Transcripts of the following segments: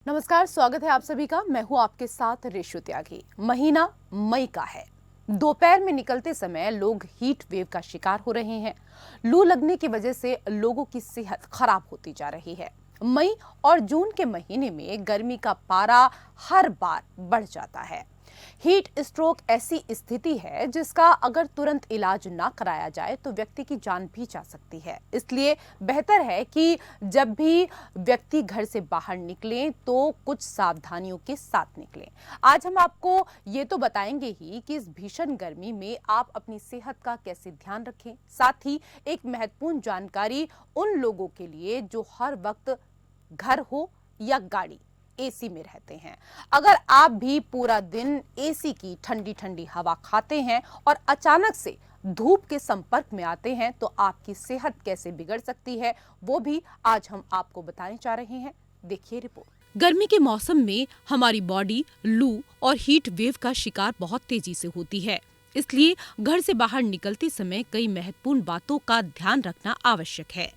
नमस्कार, स्वागत है आप सभी का। मैं हूं आपके साथ रेशु त्यागी। महीना मई का है। दोपहर में निकलते समय लोग हीट वेव का शिकार हो रहे हैं। लू लगने की वजह से लोगों की सेहत खराब होती जा रही है। मई और जून के महीने में गर्मी का पारा हर बार बढ़ जाता है। हीट स्ट्रोक ऐसी स्थिति है जिसका अगर तुरंत इलाज ना कराया जाए तो व्यक्ति की जान भी जा सकती है। इसलिए बेहतर है कि जब भी व्यक्ति घर से बाहर निकलें तो कुछ सावधानियों के साथ निकलें। आज हम आपको ये तो बताएंगे ही कि इस भीषण गर्मी में आप अपनी सेहत का कैसे ध्यान रखें। साथ ही एक महत्वपूर्ण जानकारी उन लोगों के लिए जो हर वक्त घर हो या गाड़ी एसी में रहते हैं। अगर आप भी पूरा दिन एसी की ठंडी ठंडी हवा खाते हैं और अचानक से धूप के संपर्क में आते हैं तो आपकी सेहत कैसे बिगड़ सकती है, वो भी आज हम आपको बताने जा रहे हैं। देखिए रिपोर्ट। गर्मी के मौसम में हमारी बॉडी लू और हीट वेव का शिकार बहुत तेजी से होती है। इसलिए घर से बाहर निकलते समय कई महत्वपूर्ण बातों का ध्यान रखना आवश्यक है।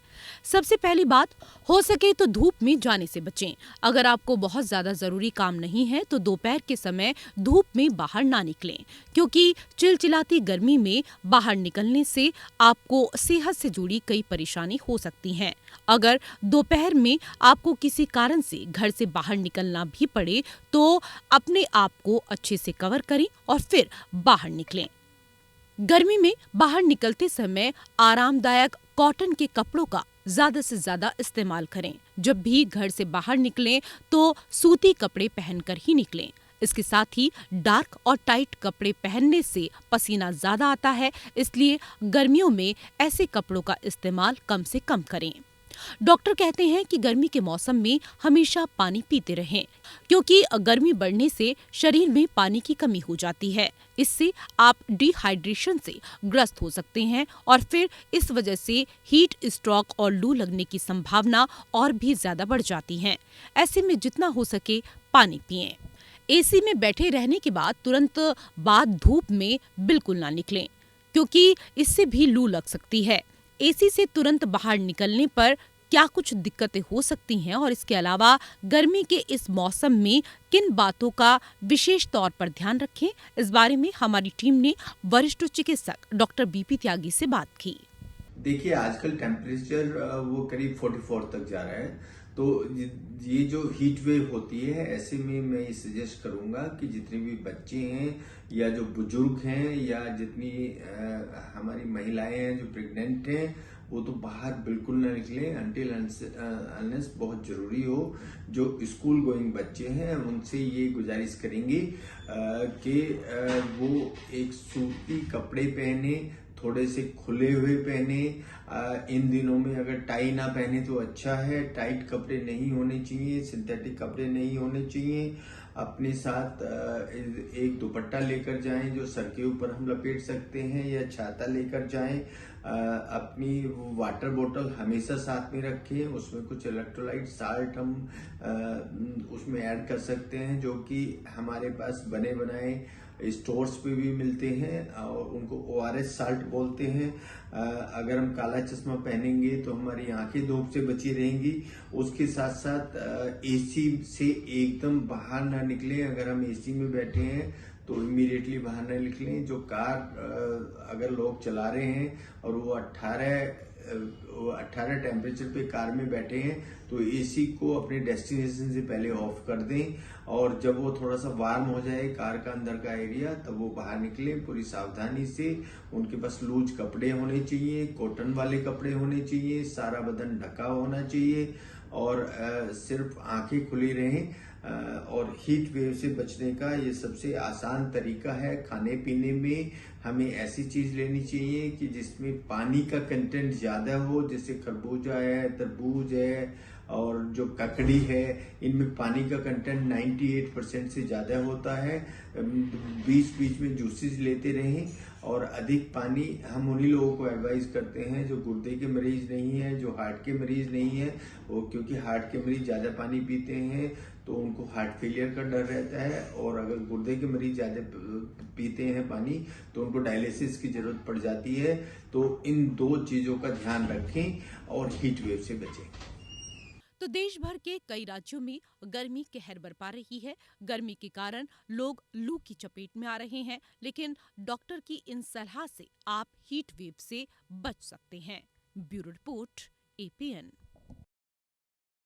सबसे पहली बात, हो सके तो धूप में जाने से बचें। अगर आपको बहुत ज्यादा जरूरी काम नहीं है तो दोपहर के समय धूप में बाहर ना निकलें, क्योंकि चिलचिलाती गर्मी में बाहर निकलने से आपको सेहत से जुड़ी कई परेशानी हो सकती हैं। अगर दोपहर में आपको किसी कारण से घर से बाहर निकलना भी पड़े तो अपने आप को अच्छे से कवर करें और फिर बाहर निकलें। गर्मी में बाहर निकलते समय आरामदायक कॉटन के कपड़ों का ज्यादा से ज्यादा इस्तेमाल करें। जब भी घर से बाहर निकलें तो सूती कपड़े पहनकर ही निकलें। इसके साथ ही डार्क और टाइट कपड़े पहनने से पसीना ज्यादा आता है, इसलिए गर्मियों में ऐसे कपड़ों का इस्तेमाल कम से कम करें। डॉक्टर कहते हैं कि गर्मी के मौसम में हमेशा पानी पीते रहें, क्योंकि गर्मी बढ़ने से शरीर में पानी की कमी हो जाती है। इससे आप डिहाइड्रेशन से ग्रस्त हो सकते हैं और फिर इस वजह से हीट स्ट्रोक और लू लगने की संभावना और भी ज्यादा बढ़ जाती है। ऐसे में जितना हो सके पानी पिएं। एसी में बैठे रहने के बाद तुरंत बाद धूप में बिल्कुल ना निकलें, क्योंकि इससे भी लू लग सकती है। एसी से तुरंत बाहर निकलने पर क्या कुछ दिक्कतें हो सकती हैं और इसके अलावा गर्मी के इस मौसम में किन बातों का विशेष तौर पर ध्यान रखें, इस बारे में हमारी टीम ने वरिष्ठ चिकित्सक डॉक्टर बीपी त्यागी से बात की। देखिए, आजकल टेम्परेचर वो करीब 44 तक जा रहा है, तो ये जो हीट वेव होती है, ऐसे में मैं ये सजेस्ट करूंगा कि जितने भी बच्चे हैं या जो बुजुर्ग हैं या जितनी हमारी महिलाएं हैं जो प्रेग्नेंट हैं, वो तो बाहर बिल्कुल ना निकलें अनटिल अनलेस बहुत जरूरी हो। जो स्कूल गोइंग बच्चे हैं उनसे ये गुजारिश करेंगे कि वो एक सूती कपड़े पहने, थोड़े से खुले हुए पहने। इन दिनों में अगर टाई ना पहने तो अच्छा है। टाइट कपड़े नहीं होने चाहिए, सिंथेटिक कपड़े नहीं होने चाहिए। अपने साथ एक दुपट्टा लेकर जाएं जो सर के ऊपर हम लपेट सकते हैं, या छाता लेकर जाएं। अपनी वाटर बोतल हमेशा साथ में रखें, उसमें कुछ इलेक्ट्रोलाइट साल्ट हम उसमें ऐड कर सकते हैं, जो कि हमारे पास बने बनाए स्टोर्स पे भी मिलते हैं और उनको ORS साल्ट बोलते हैं। अगर हम काला चश्मा पहनेंगे तो हमारी आंखें धूप से बची रहेंगी। उसके साथ साथ एसी से एकदम बाहर ना निकलें। अगर हम एसी में बैठे हैं तो इमीडिएटली बाहर ना निकलें। जो कार अगर लोग चला रहे हैं और वो 18 टेम्परेचर पे कार में बैठे हैं तो एसी को अपने डेस्टिनेशन से पहले ऑफ कर दें, और जब वो थोड़ा सा वार्म हो जाए कार का अंदर का एरिया तब वो बाहर निकले पूरी सावधानी से। उनके पास लूज कपड़े होने चाहिए, कॉटन वाले कपड़े होने चाहिए, सारा बदन ढका होना चाहिए और सिर्फ आंखें खुली रहें। और हीट वेव से बचने का ये सबसे आसान तरीका है। खाने पीने में हमें ऐसी चीज लेनी चाहिए कि जिसमें पानी का कंटेंट ज्यादा हो, जैसे खरबूजा है, तरबूज है और जो ककड़ी है, इनमें पानी का कंटेंट 98% से ज्यादा होता है। बीच बीच में जूसेस लेते रहें और अधिक पानी हम उन्हीं लोगों को एडवाइस करते हैं जो गुर्दे के मरीज नहीं है, जो हार्ट के मरीज नहीं है। वो क्योंकि हार्ट के मरीज ज्यादा पानी पीते हैं तो उनको हार्ट फेलियर का डर रहता है, और अगर गुर्दे के मरीज ज्यादा पीते हैं पानी तो उनको डायलिसिस की जरूरत पड़ जाती है। तो इन दो चीजों का ध्यान रखें और हीट वेव से बचें। तो देश भर के कई राज्यों में गर्मी कहर बरपा रही है। गर्मी के कारण लोग लू की चपेट में आ रहे हैं, लेकिन डॉक्टर की इन सलाह से आप हीट वेव से बच सकते हैं। Bureau report, APN।